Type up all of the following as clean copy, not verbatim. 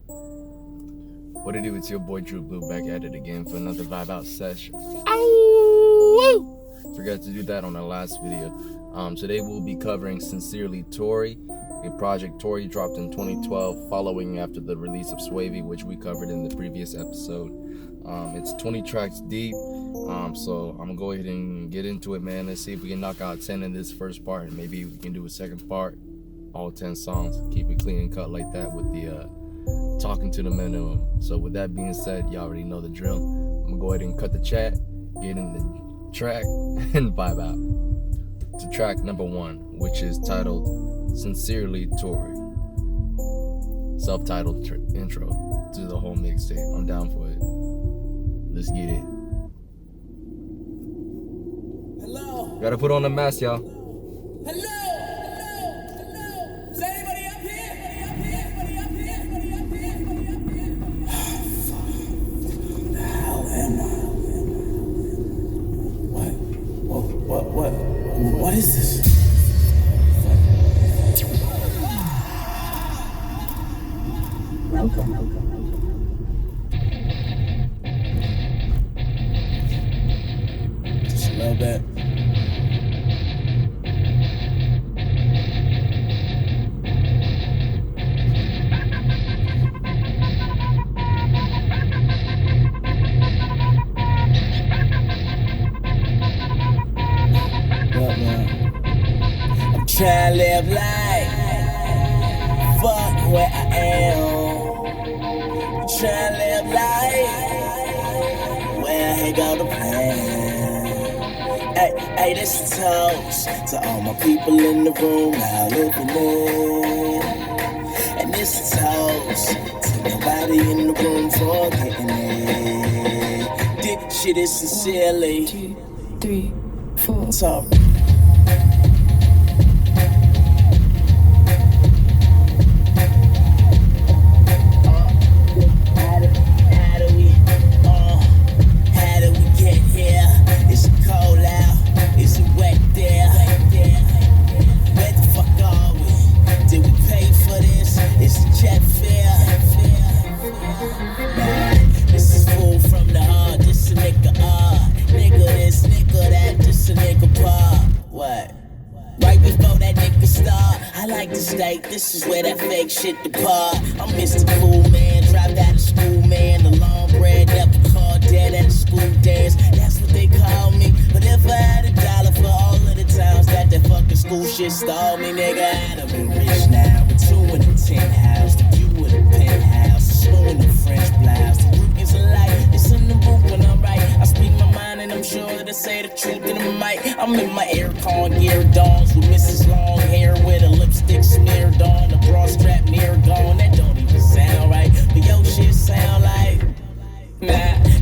What it do? It's your boy Drew Blue back at it again for another Vibe Out session. Ow! Forgot to do that on the last video. Today we'll be covering Sincerely Tory, a project Tory dropped in 2012 following after the release of Swavey, which we covered in the previous episode. It's 20 tracks deep, so I'm gonna go ahead and get into it, man. Let's see if we can knock out 10 in this first part, and maybe we can do a second part, all 10 songs, keep it clean and cut like that with the talking to the minimum. So with that being said, y'all already know the drill. I'm gonna go ahead and cut the chat, get in the track, and vibe out to track number 1, which is titled Sincerely Tory. Self-titled intro to the whole mixtape. I'm down for it. Let's get it. Hello. Gotta put on the mask, y'all. Hello. Is anybody up here? Anybody up here? How am I? What is this? Welcome. Just a little bit. I'm trying to live life. Fuck where I am. I'm trying to live life. Where I go to plan. Hey, this is a toast to all my people in the room now living it. And this is a toast to nobody in the room forgetting it. This shit is sincerely 2, 3, 4. talk. This is where that fake shit depart. I'm Mr. Cool Man, dropped out of school, man. The long bread, never called dead at a school dance. That's what they call me. But if I had $1 for all of the times that fucking school shit stalled me, nigga, I'd have been rich now. With 2 in a 10 house, the view with a penthouse, the slow in the French blouse. The root is a light, it's in the book when I'm right. I speak my mind and I'm sure that I say the truth in the mic. I'm in my aircon gear dawns with Mrs. Long Hair with a lipstick smeared on, the bra strap near gone. That don't even sound right, but yo shit sound like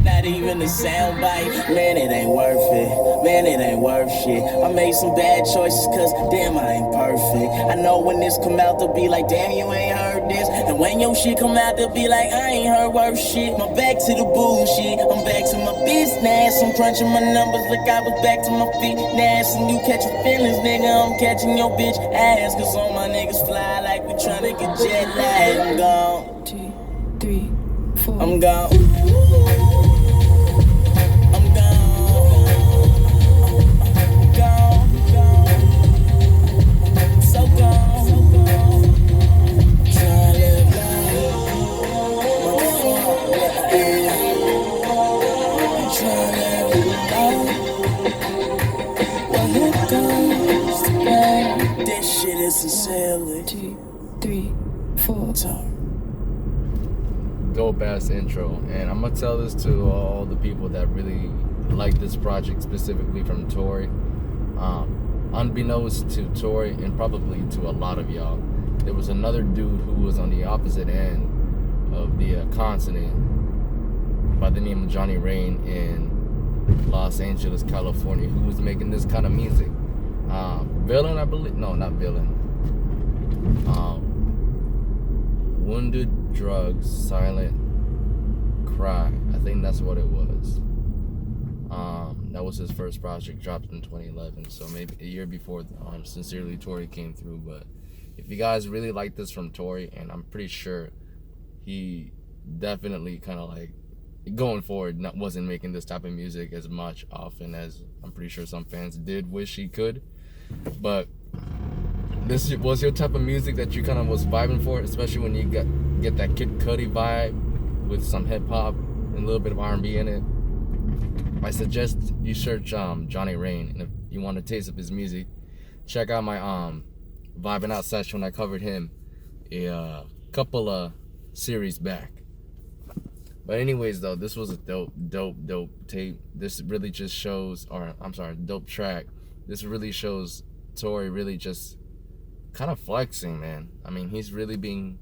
not even a sound bite. Man, it ain't worth it. Man, it ain't worth shit. I made some bad choices cause damn I ain't perfect. I know when this come out they'll be like damn you ain't heard this. And when your shit come out they'll be like I ain't heard worth shit. My back to the bullshit, I'm back to my business. I'm crunching my numbers like I was back to my fitness. And you catching feelings, nigga, I'm catching your bitch ass. Cause all my niggas fly like we tryna get jet lag. I'm gone. 2, 3, 4. I'm gone. Sincerely 2, 3, 4. Dope ass intro, and I'm gonna tell this to all the people that really like this project, specifically from Tory. Unbeknownst to Tory and probably to a lot of y'all, there was another dude who was on the opposite end of the continent by the name of Johnny Rain in Los Angeles, California, who was making this kind of music. Villain, I believe. No, not Villain. Wounded Drugs, Silent Cry. I think that's what it was. That was his first project, dropped in 2011. So maybe a year before Sincerely Tory came through. But if you guys really like this from Tory, and I'm pretty sure he definitely kind of like going forward wasn't making this type of music as much often as I'm pretty sure some fans did wish he could. But this was your type of music that you kind of was vibing for, especially when you get that Kid Cudi vibe with some hip hop and a little bit of R&B in it. I suggest you search Johnny Rain, and if you want a taste of his music, check out my Vibing Out session when I covered him a couple of series back. But anyways though, this was a dope tape. This really just shows, or I'm sorry, dope track. This really shows Tory really just kind of flexing, man. I mean, he's really being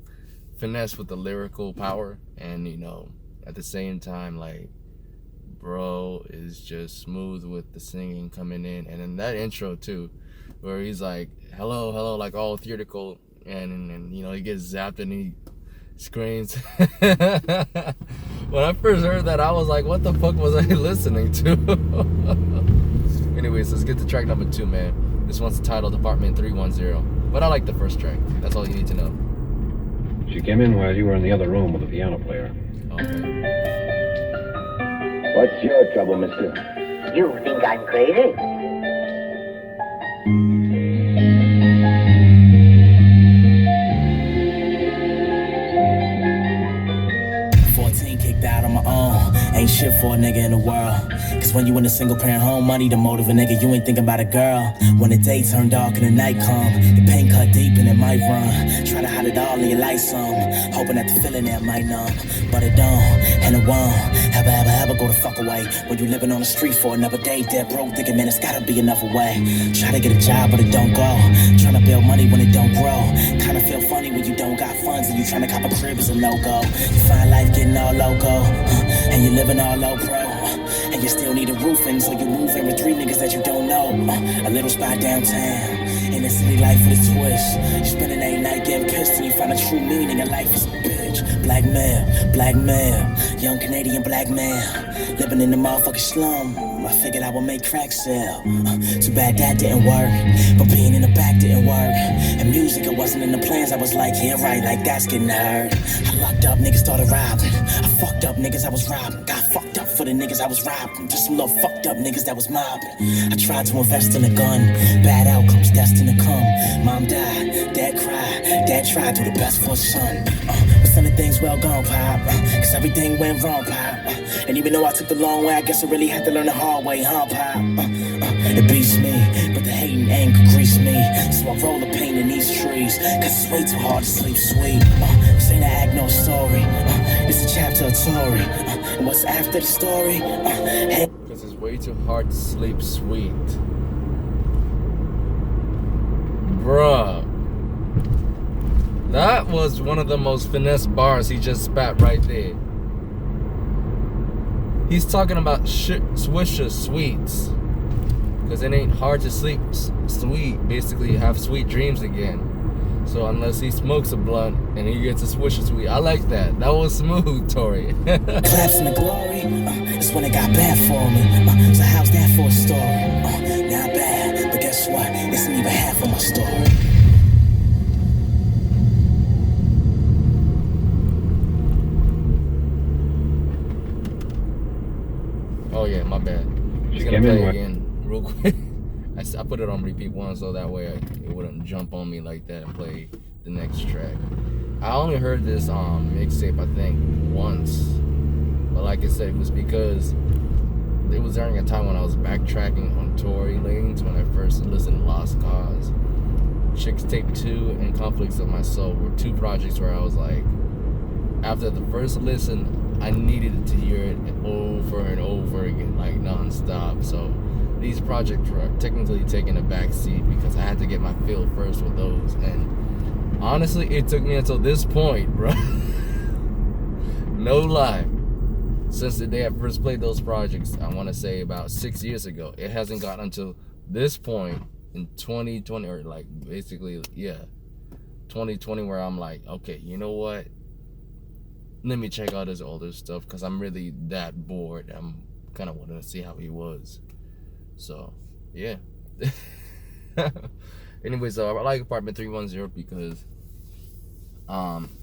finessed with the lyrical power, and you know, at the same time, like, bro is just smooth with the singing coming in, and in that intro too, where he's like, hello, hello, like all theatrical, and you know, he gets zapped and he screams. When I first heard that, I was like, what the fuck was I listening to? Anyways, let's get to track number 2, man. This one's titled Apartment 310, but I like the first track. That's all you need to know. She came in while you were in the other room with the piano player. Okay. What's your trouble, mister? You think I'm crazy? Kicked out on my own, ain't shit for a nigga in the world. Cause when you in a single parent home, money the motive a nigga, you ain't thinking about a girl. When the day turn dark and the night come, the pain cut deep and it might run. Try to hide it all in your light some, hoping that the feeling there might numb. But it don't, and it won't ever go the fuck away. When you living on the street for another day, dead broke, thinking man it's gotta be another way. Try to get a job but it don't go, trying to build money when it don't grow. Kinda feel funny when you don't got funds and you trying to cop a crib is a no-go. You find life getting all loco, and you living all low pro, and you still need a roofing, so you moving with 3 niggas that you don't know. A little spot downtown, in the city life with a twist. You spending a night getting pissed and you find a true meaning of life is a bitch. Black male, young Canadian black man, living in the motherfucking slum. I figured I would make crack sell. Too bad that didn't work, but being in the back didn't work. And music, it wasn't in the plans. I was like, yeah right, like that's getting hurt. I locked up, niggas started robbing. I fucked up niggas I was robbing. Got fucked up for the niggas I was robbing. Just some little fucked up niggas that was mobbing. I tried to invest in a gun, bad outcomes destined to come. Mom died, dad cried, dad tried to do the best for his son. But some of things well gone, pop, cause everything went wrong, pop. And even though I took the long way, I guess I really had to learn the hard way, huh, pop? It beats me, but the hate and anger grease me. So I roll the pain in these trees, cause it's way too hard to sleep sweet. This ain't an act, no story. It's a chapter of Tory. And what's after the story? Hey. Cause it's way too hard to sleep sweet. Bruh. That was one of the most finesse bars he just spat right there. He's talking about Swisher sweets. Because it ain't hard to sleep sweet. Basically, have sweet dreams again. So unless he smokes a blunt and he gets a Swisher sweet. I like that. That was smooth, Tory. Collapse in the glory. It's when it got bad for me. So how's that for a story? Not bad, but guess what? It's not even half of my story. Oh yeah, my bad. Just gonna play it again real quick. I put it on repeat once so that way it wouldn't jump on me like that and play the next track. I only heard this mixtape I think once, but like I said, it was because it was during a time when I was backtracking on Tory Lanez when I first listened to Lost Cause. Chicks Tape 2 and Conflicts of My Soul were 2 projects where I was like, after the first listen, I needed to hear it over and over again, like non-stop. So these projects were technically taking a back seat because I had to get my feel first with those. And honestly, it took me until this point, bro. No lie. Since the day I first played those projects, I want to say about 6 years ago, it hasn't gotten until this point in 2020, or like basically, yeah, 2020, where I'm like, okay, you know what? Let me check out his older stuff because I'm really that bored. I'm kind of wanting to see how he was. So, yeah. Anyways, I like Apartment 310 because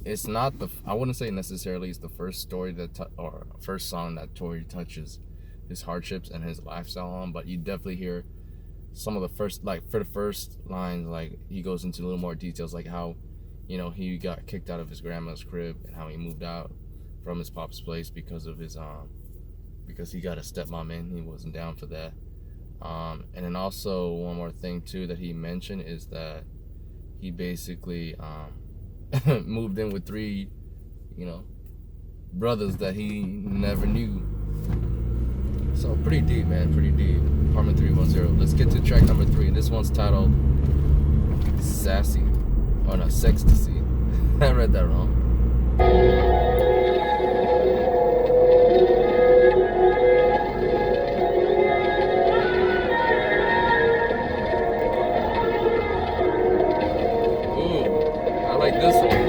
It's not I wouldn't say necessarily it's the first story or first song that Tory touches his hardships and his lifestyle on, but you definitely hear some of the first, like for the first lines, like he goes into a little more details, like how, you know, he got kicked out of his grandma's crib and how he moved out from his pop's place because of his because he got a stepmom in, he wasn't down for that. And then also one more thing too that he mentioned is that he basically moved in with 3, you know, brothers that he never knew. So pretty deep, man, pretty deep. Apartment 310. Let's get to track number 3. This one's titled Sassy. Oh no, Sextasy. I read that wrong. Ooh, I like this one.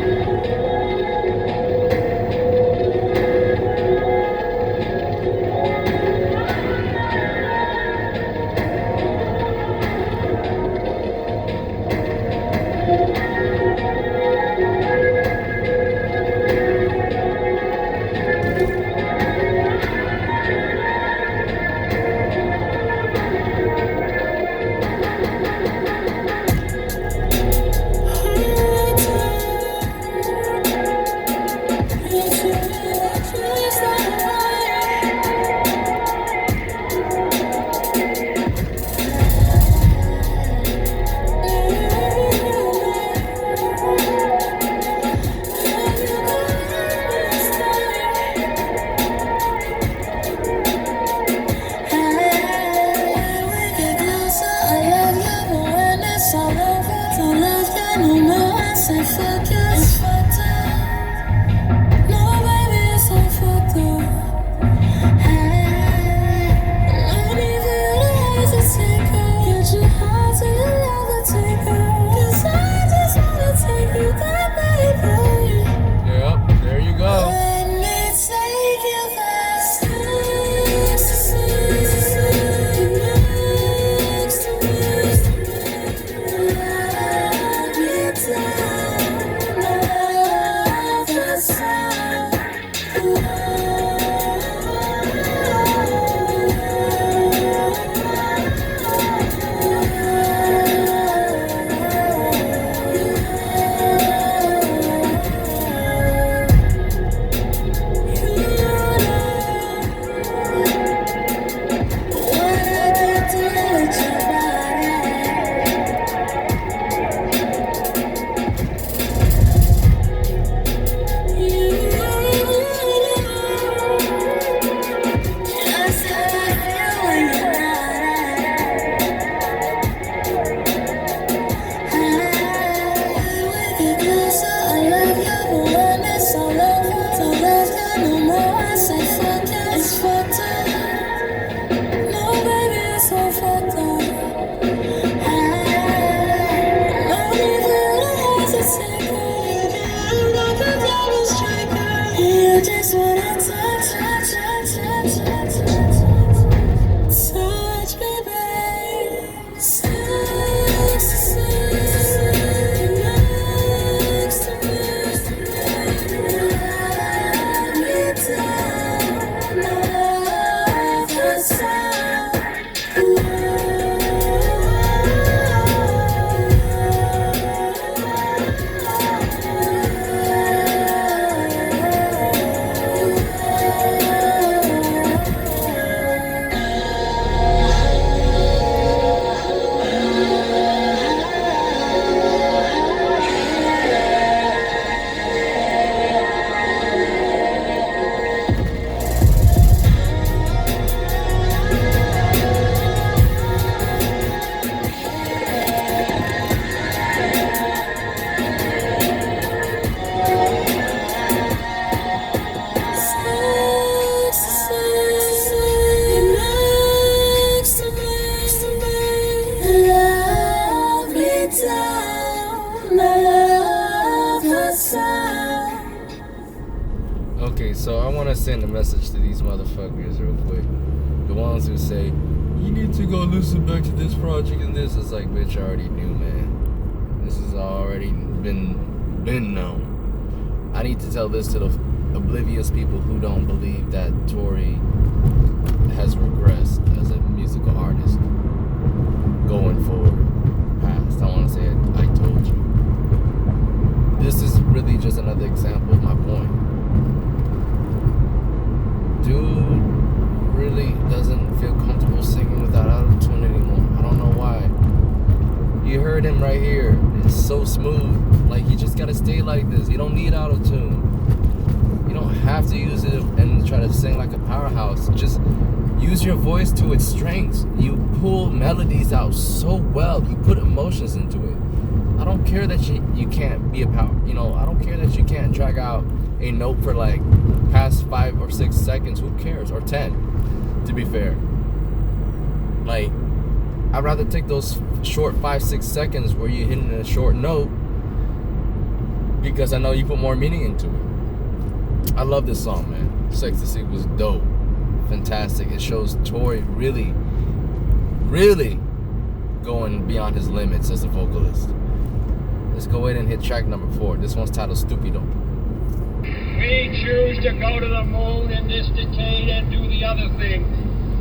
Okay, so I want to send a message to these motherfuckers real quick. The ones who say, you need to go listen back to this project and this. It's like, bitch, I already knew, man. This has already been known. I need to tell this to the oblivious people who don't believe that Tory has regressed as a musical artist going forward. Past, I want to say it, I told you. This is really just another example of my point. Dude really doesn't feel comfortable singing without auto-tune anymore. I don't know why. You heard him right here. It's so smooth. Like, you just gotta stay like this. You don't need auto-tune. You don't have to use it and try to sing like a powerhouse. Just use your voice to its strengths. You pull melodies out so well. You put emotions into it. I don't care that you can't be a power. You know, I don't care that you can't drag out a note for like past 5 or 6 seconds. Who cares? Or 10, to be fair. Like, I'd rather take those short 5-6 seconds where you're hitting a short note, because I know you put more meaning into it. I love this song, man. Ecstasy was dope. Fantastic. It shows Tory really, really going beyond his limits as a vocalist. Let's go ahead and hit track number 4. This one's titled Stupido. We choose to go to the moon in this decade and do the other things,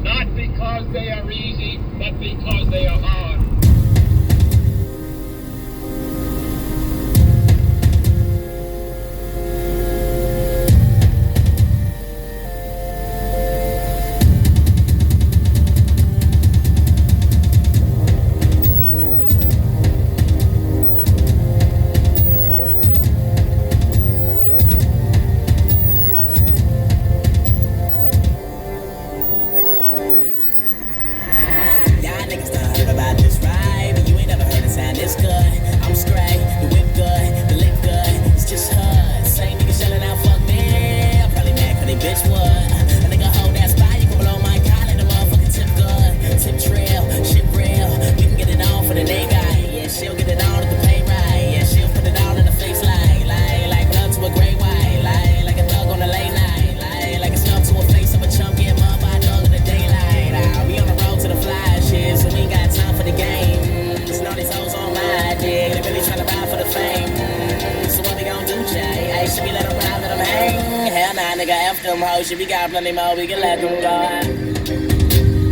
not because they are easy, but because they are hard. If we got plenty more, we can let them go.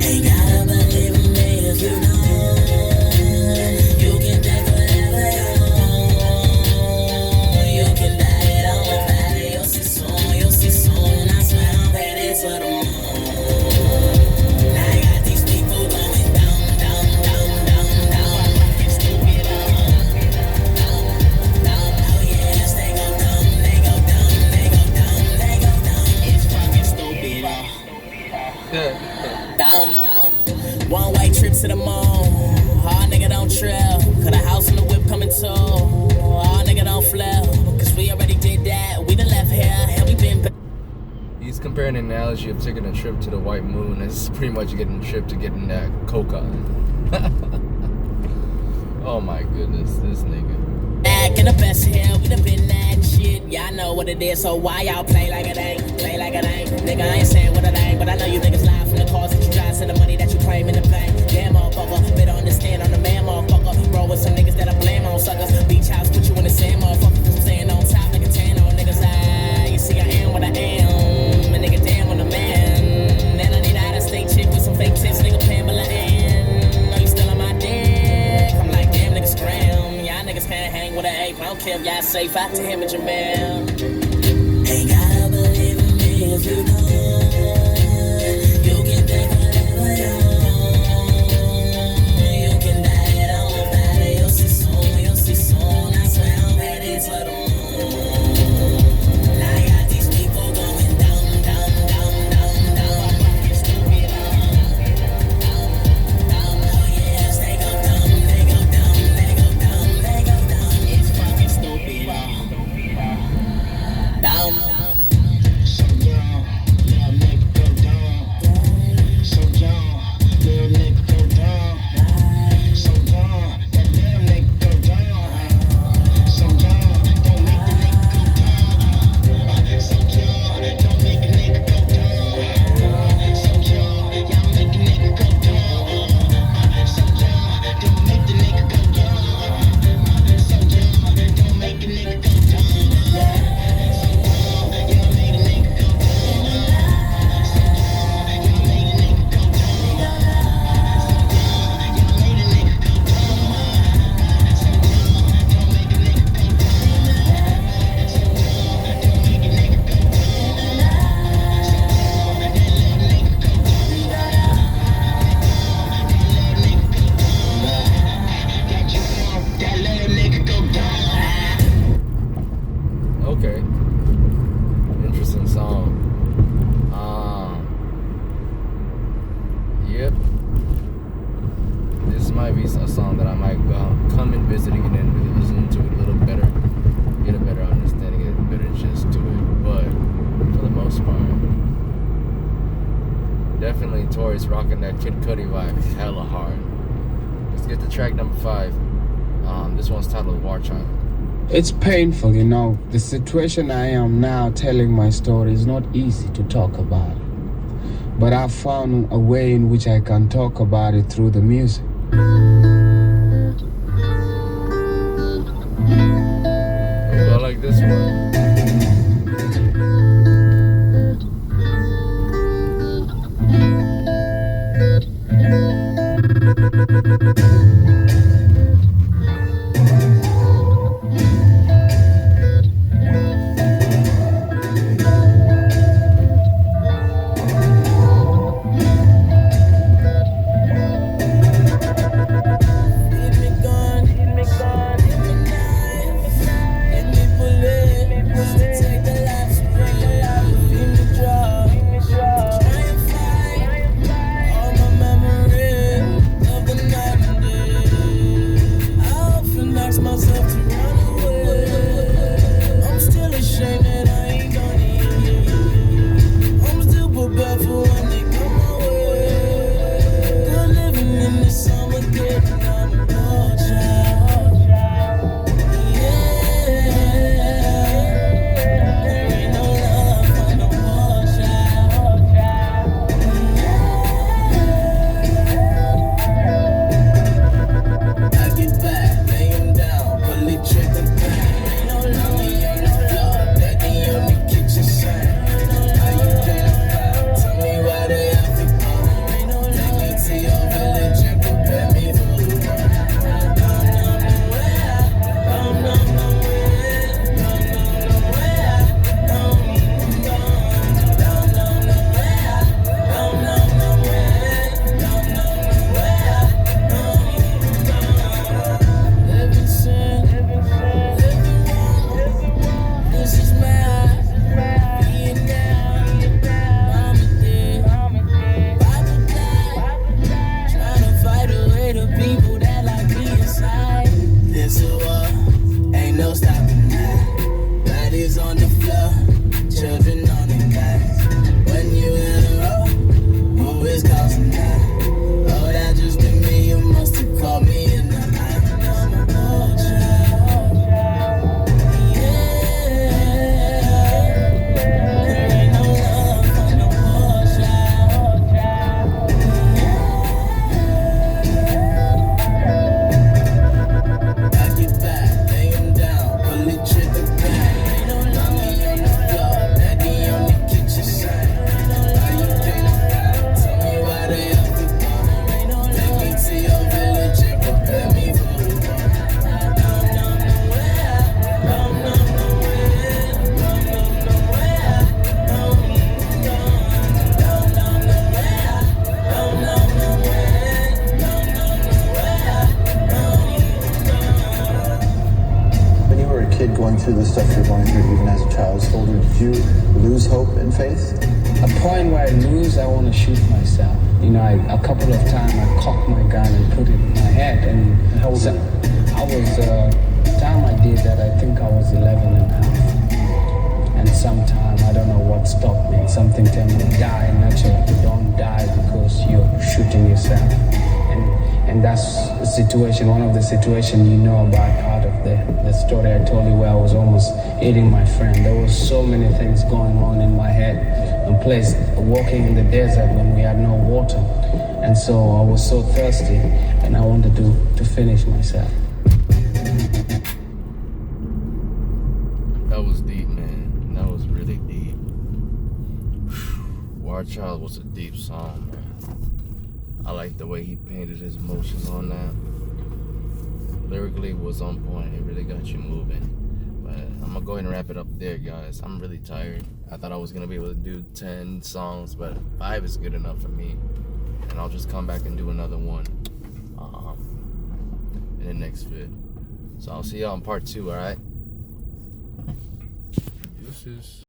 Ain't gotta believe in me if you know. You can take whatever you want. You can die it on my body. You'll see soon. I swear I'm ready for the moon. I got these people going down. It's stupid, oh yes, they go dumb. One-way trip to the moon. Hard nigga don't trip. Cut a house and the whip coming too. Hard nigga don't flip. Cause we already did that. We done left here and we been. He's comparing an analogy of taking a trip to the white moon as pretty much getting a trip to getting that coca. Oh my goodness, this nigga. Back in the best here, we done been that shit. Y'all know what it is, so why y'all play like it ain't? Nigga, I ain't saying what it ain't, but I know you niggas lie from the cars that you drive to the money that you claim in the bank. Damn, motherfucker, better understand I'm the man, motherfucker. Roll with some niggas that I blame on suckers. Beach house put you in the same motherfucker, cause I'm staying on top like a tan on niggas. You see, I am what I am. A nigga damn on the man. And I need an out-of-state chick with some fake tits, nigga Pamela Ann. Know you still on my dick? I'm like, damn, niggas scram. Y'all niggas can't hang with an ape. I don't care if y'all safe out to him and Jamel. Ain't gotta believe in me if you know. You can think whatever you want. You can die it on my body. You'll see soon. I swear I'm ready for the moon. I got these people going down. It's stupid, oh yes, they go dumb. It's fucking stupid, Interesting song. Yep. This might be a song that I might come and visit again and really listen to it a little better, get a better understanding, get a better gist to it. But for the most part, definitely Tory's rocking that Kid Cudi vibe hella hard. Let's get to track number 5. This one's titled War Child. It's painful, you know. The situation I am now telling my story is not easy to talk about. But I've found a way in which I can talk about it through the music. Ooh, I like this one. Going through the stuff you're going through even as a child soldier, did you lose hope and faith? A point where I lose, I want to shoot myself. You know, a couple of times I cocked my gun and put it in my head. And how was that? The time I did that, I think I was 11 and a half. And sometime, I don't know what stopped me. Something told me, die naturally. Don't die because you're shooting yourself. And that's the situation, one of the situations you know about part of the story I told you where I was almost eating my friend. There was so many things going on in my head. A place, walking in the desert when we had no water. And so I was so thirsty and I wanted to finish myself. That was deep, man. That was really deep. War Child was a deep song, man. I like the way he painted his emotions on that. Lyrically was on point. It really got you moving. But I'm gonna go ahead and wrap it up there, guys. I'm really tired. I thought I was gonna be able to do 10 songs, but 5 is good enough for me. And I'll just come back and do another one in the next vid. So I'll see y'all in part 2, alright? Deuces.